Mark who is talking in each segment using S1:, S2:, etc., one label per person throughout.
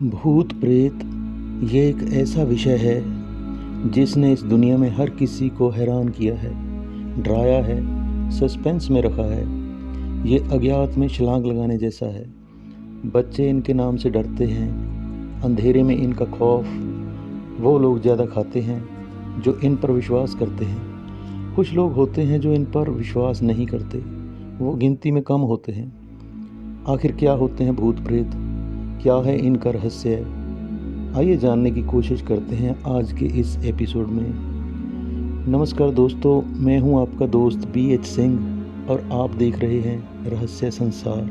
S1: भूत प्रेत ये एक ऐसा विषय है जिसने इस दुनिया में हर किसी को हैरान किया है, डराया है, सस्पेंस में रखा है। ये अज्ञात में छलांग लगाने जैसा है। बच्चे इनके नाम से डरते हैं, अंधेरे में इनका खौफ वो लोग ज़्यादा खाते हैं जो इन पर विश्वास करते हैं। कुछ लोग होते हैं जो इन पर विश्वास नहीं करते, वो गिनती में कम होते हैं। आखिर क्या होते हैं भूत प्रेत, क्या है इनका रहस्य? आइए जानने की कोशिश करते हैं आज के इस एपिसोड में। नमस्कार दोस्तों, मैं हूं आपका दोस्त BH सिंह और आप देख रहे हैं रहस्य संसार।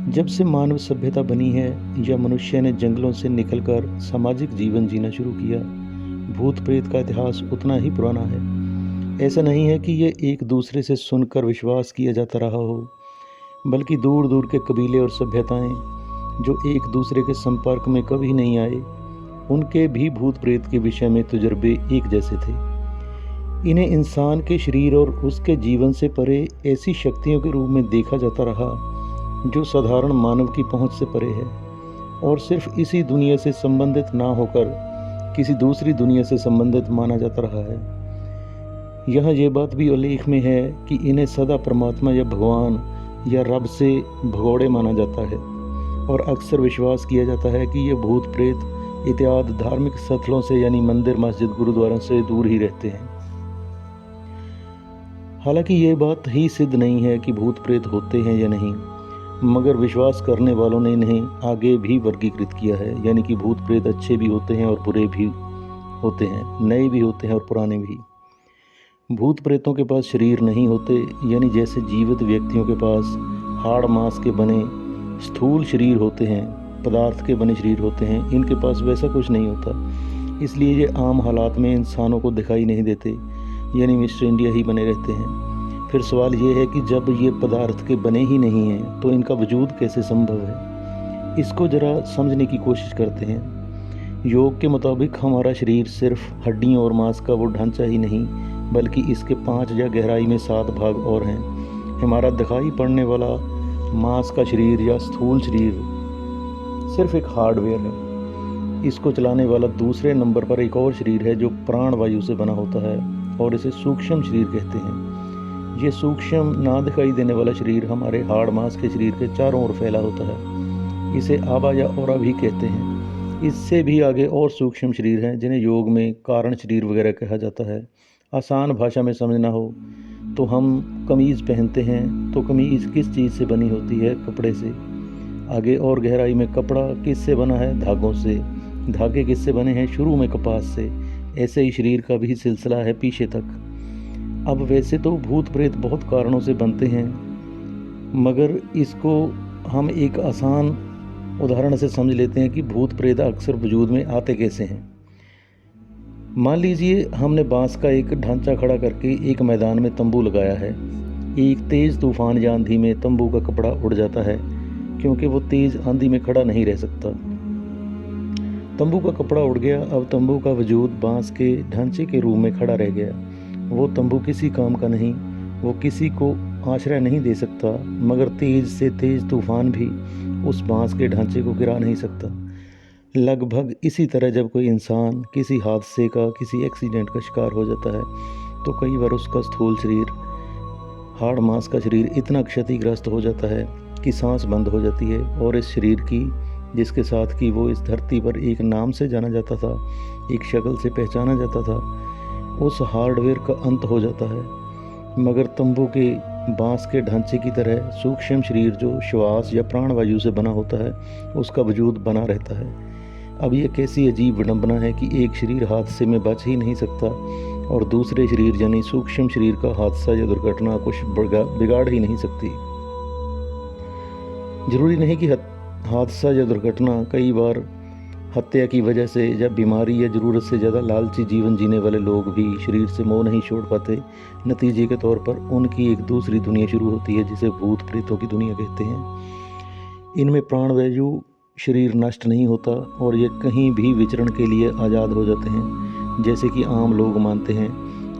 S1: जब से मानव सभ्यता बनी है या मनुष्य ने जंगलों से निकलकर सामाजिक जीवन जीना शुरू किया, भूत प्रेत का इतिहास उतना ही पुराना है। ऐसा नहीं है कि ये एक दूसरे से सुनकर विश्वास किया जाता रहा हो, बल्कि दूर दूर के कबीले और सभ्यताएं जो एक दूसरे के संपर्क में कभी नहीं आए, उनके भी भूत प्रेत के विषय में तजुर्बे एक जैसे थे। इन्हें इंसान के शरीर और उसके जीवन से परे ऐसी शक्तियों के रूप में देखा जाता रहा जो साधारण मानव की पहुंच से परे है और सिर्फ इसी दुनिया से संबंधित ना होकर किसी दूसरी दुनिया से संबंधित माना जाता रहा है। यहाँ ये बात भी उल्लेख में है कि इन्हें सदा परमात्मा या भगवान या रब से भगोड़े माना जाता है और अक्सर विश्वास किया जाता है कि ये भूत प्रेत इत्यादि धार्मिक स्थलों से यानी मंदिर, मस्जिद, गुरुद्वारा से दूर ही रहते हैं। हालांकि ये बात ही सिद्ध नहीं है कि भूत प्रेत होते हैं या नहीं, मगर विश्वास करने वालों ने इन्हें आगे भी वर्गीकृत किया है, यानी कि भूत प्रेत अच्छे भी होते हैं और बुरे भी होते हैं, नए भी होते हैं और पुराने भी। भूत प्रेतों के पास शरीर नहीं होते, यानी जैसे जीवित व्यक्तियों के पास हाड़ मांस के बने स्थूल शरीर होते हैं, पदार्थ के बने शरीर होते हैं, इनके पास वैसा कुछ नहीं होता। इसलिए ये आम हालात में इंसानों को दिखाई नहीं देते, यानी मिस्टर इंडिया ही बने रहते हैं। फिर सवाल ये है कि जब ये पदार्थ के बने ही नहीं हैं तो इनका वजूद कैसे संभव है? इसको ज़रा समझने की कोशिश करते हैं। योग के मुताबिक हमारा शरीर सिर्फ हड्डियों और मांस का वो ढांचा ही नहीं, बल्कि इसके 5 या गहराई में 7 भाग और हैं। हमारा दिखाई पड़ने वाला मांस का शरीर या स्थूल शरीर सिर्फ एक हार्डवेयर है। इसको चलाने वाला दूसरे नंबर पर एक और शरीर है जो प्राण वायु से बना होता है और इसे सूक्ष्म शरीर कहते हैं। ये सूक्ष्म ना दिखाई देने वाला शरीर हमारे हाड़ मांस के शरीर के चारों ओर फैला होता है। इसे आबा या औरा भी कहते हैं। इससे भी आगे और सूक्ष्म शरीर हैं जिन्हें योग में कारण शरीर वगैरह कहा जाता है। आसान भाषा में समझना हो तो हम कमीज़ पहनते हैं तो कमीज़ किस चीज़ से बनी होती है? कपड़े से। आगे और गहराई में कपड़ा किस से बना है? धागों से। धागे किस से बने हैं? शुरू में कपास से। ऐसे ही शरीर का भी सिलसिला है पीछे तक। अब वैसे तो भूत प्रेत बहुत कारणों से बनते हैं, मगर इसको हम एक आसान उदाहरण से समझ लेते हैं कि भूत प्रेत अक्सर वजूद में आते कैसे हैं। मान लीजिए हमने बांस का एक ढांचा खड़ा करके एक मैदान में तंबू लगाया है। एक तेज़ तूफान या आंधी में तंबू का कपड़ा उड़ जाता है, क्योंकि वो तेज़ आंधी में खड़ा नहीं रह सकता। तंबू का कपड़ा उड़ गया। अब तंबू का वजूद बांस के ढांचे के रूप में खड़ा रह गया। वो तंबू किसी काम का नहीं, वो किसी को आश्रय नहीं दे सकता, मगर तेज़ से तेज़ तूफान भी उस बांस के ढांचे को गिरा नहीं सकता। लगभग इसी तरह जब कोई इंसान किसी हादसे का, किसी एक्सीडेंट का शिकार हो जाता है तो कई बार उसका स्थूल शरीर, हाड़ मांस का शरीर इतना क्षतिग्रस्त हो जाता है कि सांस बंद हो जाती है और इस शरीर की, जिसके साथ कि वो इस धरती पर एक नाम से जाना जाता था, एक शक्ल से पहचाना जाता था, उस हार्डवेयर का अंत हो जाता है। मगर तंबू के बांस के ढांचे की तरह सूक्ष्म शरीर जो श्वास या प्राणवायु से बना होता है, उसका वजूद बना रहता है। अब यह कैसी अजीब विडंबना है कि एक शरीर हादसे में बच ही नहीं सकता और दूसरे शरीर यानी सूक्ष्म शरीर का हादसा या दुर्घटना कुछ बिगाड़ ही नहीं सकती। जरूरी नहीं कि हादसा या दुर्घटना, कई बार हत्या की वजह से या बीमारी या ज़रूरत से ज़्यादा लालची जीवन जीने वाले लोग भी शरीर से मोह नहीं छोड़ पाते। नतीजे के तौर पर उनकी एक दूसरी दुनिया शुरू होती है जिसे भूत प्रेतों की दुनिया कहते हैं। इनमें प्राणवायु शरीर नष्ट नहीं होता और ये कहीं भी विचरण के लिए आज़ाद हो जाते हैं, जैसे कि आम लोग मानते हैं।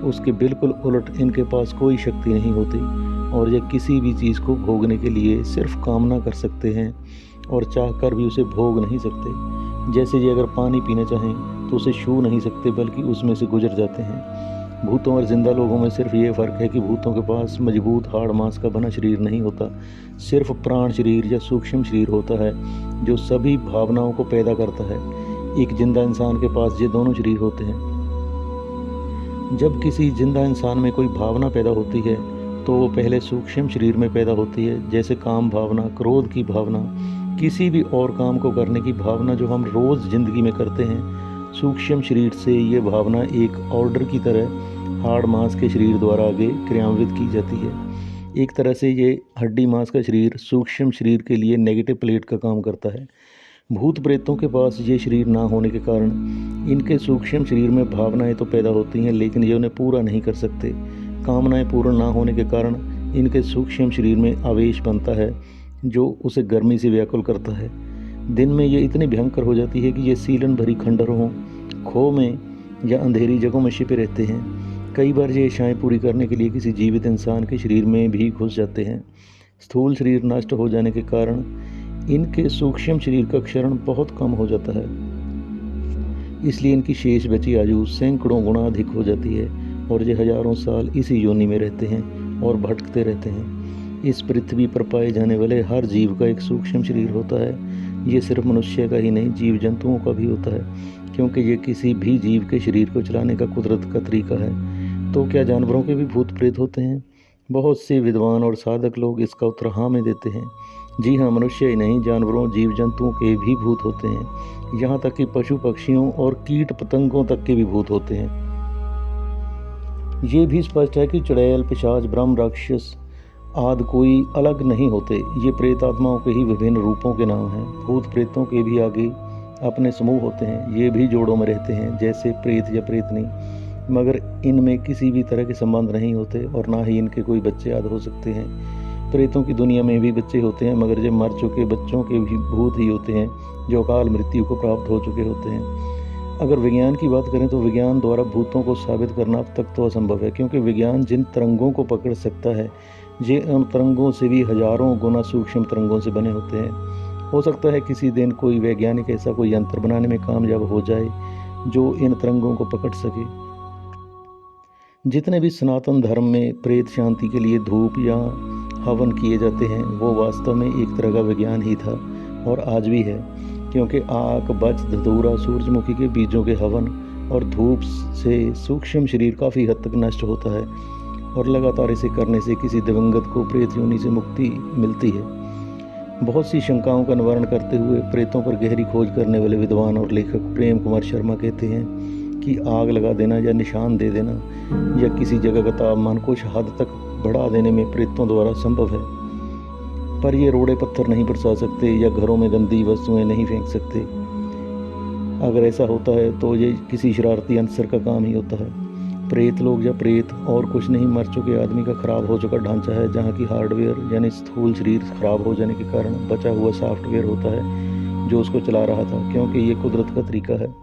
S1: उसके बिल्कुल उलट इनके पास कोई शक्ति नहीं होती और ये किसी भी चीज़ को भोगने के लिए सिर्फ कामना कर सकते हैं और चाहकर भी उसे भोग नहीं सकते। जैसे ये अगर पानी पीना चाहें तो उसे छू नहीं सकते, बल्कि उसमें से गुजर जाते हैं। भूतों और जिंदा लोगों में सिर्फ ये फ़र्क है कि भूतों के पास मजबूत हाड़ मांस का बना शरीर नहीं होता, सिर्फ प्राण शरीर या सूक्ष्म शरीर होता है जो सभी भावनाओं को पैदा करता है। एक जिंदा इंसान के पास ये दोनों शरीर होते हैं। जब किसी जिंदा इंसान में कोई भावना पैदा होती है तो वो पहले सूक्ष्म शरीर में पैदा होती है, जैसे काम भावना, क्रोध की भावना, किसी भी और काम को करने की भावना जो हम रोज़ ज़िंदगी में करते हैं। सूक्ष्म शरीर से ये भावना एक ऑर्डर की तरह हाड़ मांस के शरीर द्वारा आगे क्रियान्वित की जाती है। एक तरह से ये हड्डी मांस का शरीर सूक्ष्म शरीर के लिए नेगेटिव प्लेट का काम करता है। भूत प्रेतों के पास ये शरीर ना होने के कारण इनके सूक्ष्म शरीर में भावनाएं तो पैदा होती हैं, लेकिन ये उन्हें पूरा नहीं कर सकते। कामनाएं पूर्ण ना होने के कारण इनके सूक्ष्म शरीर में आवेश बनता है जो उसे गर्मी से व्याकुल करता है। दिन में ये इतनी भयंकर हो जाती है कि ये सीलन भरी खंडहरों, खो में या अंधेरी जगहों में छिपे रहते हैं। कई बार ये इच्छाएं पूरी करने के लिए किसी जीवित इंसान के शरीर में भी घुस जाते हैं। स्थूल शरीर नष्ट हो जाने के कारण इनके सूक्ष्म शरीर का क्षरण बहुत कम हो जाता है, इसलिए इनकी शेष बची आयु सैकड़ों गुना अधिक हो जाती है और ये हजारों साल इसी योनि में रहते हैं और भटकते रहते हैं। इस पृथ्वी पर पाए जाने वाले हर जीव का एक सूक्ष्म शरीर होता है। ये सिर्फ मनुष्य का ही नहीं, जीव जंतुओं का भी होता है, क्योंकि ये किसी भी जीव के शरीर को चलाने का कुदरत का तरीका है। तो क्या जानवरों के भी भूत प्रेत होते हैं? बहुत से विद्वान और साधक लोग इसका उत्तर हाँ में देते हैं। जी हाँ, मनुष्य ही नहीं, जानवरों, जीव जंतुओं के भी भूत होते हैं। यहाँ तक कि पशु पक्षियों और कीट पतंगों तक के भी भूत होते हैं। ये भी स्पष्ट है कि चुड़ैल, पिशाच, ब्रह्म, राक्षस आदि कोई अलग नहीं होते। ये प्रेत आत्माओं के ही विभिन्न रूपों के नाम हैं। भूत प्रेतों के भी आगे अपने समूह होते हैं। ये भी जोड़ों में रहते हैं, जैसे प्रेत या प्रेतनी, मगर इनमें किसी भी तरह के संबंध नहीं होते और ना ही इनके कोई बच्चे आदि हो सकते हैं। प्रेतों की दुनिया में भी बच्चे होते हैं, मगर जब मर चुके बच्चों के भी भूत ही होते हैं जो अकाल मृत्यु को प्राप्त हो चुके होते हैं। अगर विज्ञान की बात करें तो विज्ञान द्वारा भूतों को साबित करना अब तक तो असंभव है, क्योंकि विज्ञान जिन तरंगों को पकड़ सकता है ये उन तरंगों से भी हजारों गुना सूक्ष्म तरंगों से बने होते हैं। हो सकता है किसी दिन कोई वैज्ञानिक ऐसा कोई यंत्र बनाने में कामयाब हो जाए जो इन तरंगों को पकड़ सके। जितने भी सनातन धर्म में प्रेत शांति के लिए धूप या हवन किए जाते हैं वो वास्तव में एक तरह का विज्ञान ही था और आज भी है, क्योंकि आग, बच, धतूरा, सूरजमुखी के बीजों के हवन और धूप से सूक्ष्म शरीर काफ़ी हद तक नष्ट होता है और लगातार इसे करने से किसी दिवंगत को प्रेत योनि से मुक्ति मिलती है। बहुत सी शंकाओं का निवारण करते हुए प्रेतों पर गहरी खोज करने वाले विद्वान और लेखक प्रेम कुमार शर्मा कहते हैं कि आग लगा देना या निशान दे देना या किसी जगह का तापमान कुछ हद तक बढ़ा देने में प्रेतों द्वारा संभव है, पर ये रोड़े पत्थर नहीं बरसा सकते या घरों में गंदी वस्तुएं नहीं फेंक सकते। अगर ऐसा होता है तो ये किसी शरारती अनसर का काम ही होता है। प्रेत लोग या प्रेत और कुछ नहीं, मर चुके आदमी का खराब हो चुका ढांचा है, जहाँ की हार्डवेयर यानी स्थूल शरीर खराब हो जाने के कारण बचा हुआ सॉफ्टवेयर होता है जो उसको चला रहा था, क्योंकि ये कुदरत का तरीका है।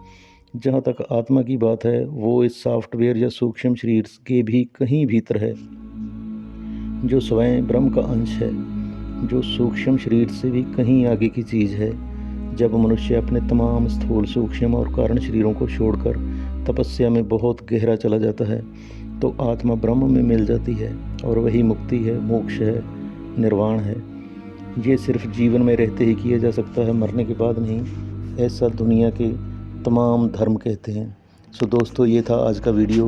S1: जहाँ तक आत्मा की बात है वो इस सॉफ्टवेयर या सूक्ष्म शरीर के भी कहीं भीतर है, जो स्वयं ब्रह्म का अंश है, जो सूक्ष्म शरीर से भी कहीं आगे की चीज़ है। जब मनुष्य अपने तमाम स्थूल, सूक्ष्म और कारण शरीरों को छोड़कर तपस्या में बहुत गहरा चला जाता है तो आत्मा ब्रह्म में मिल जाती है और वही मुक्ति है, मोक्ष है, निर्वाण है। ये सिर्फ जीवन में रहते ही किया जा सकता है, मरने के बाद नहीं, ऐसा दुनिया के तमाम धर्म कहते हैं। सो दोस्तों, ये था आज का वीडियो।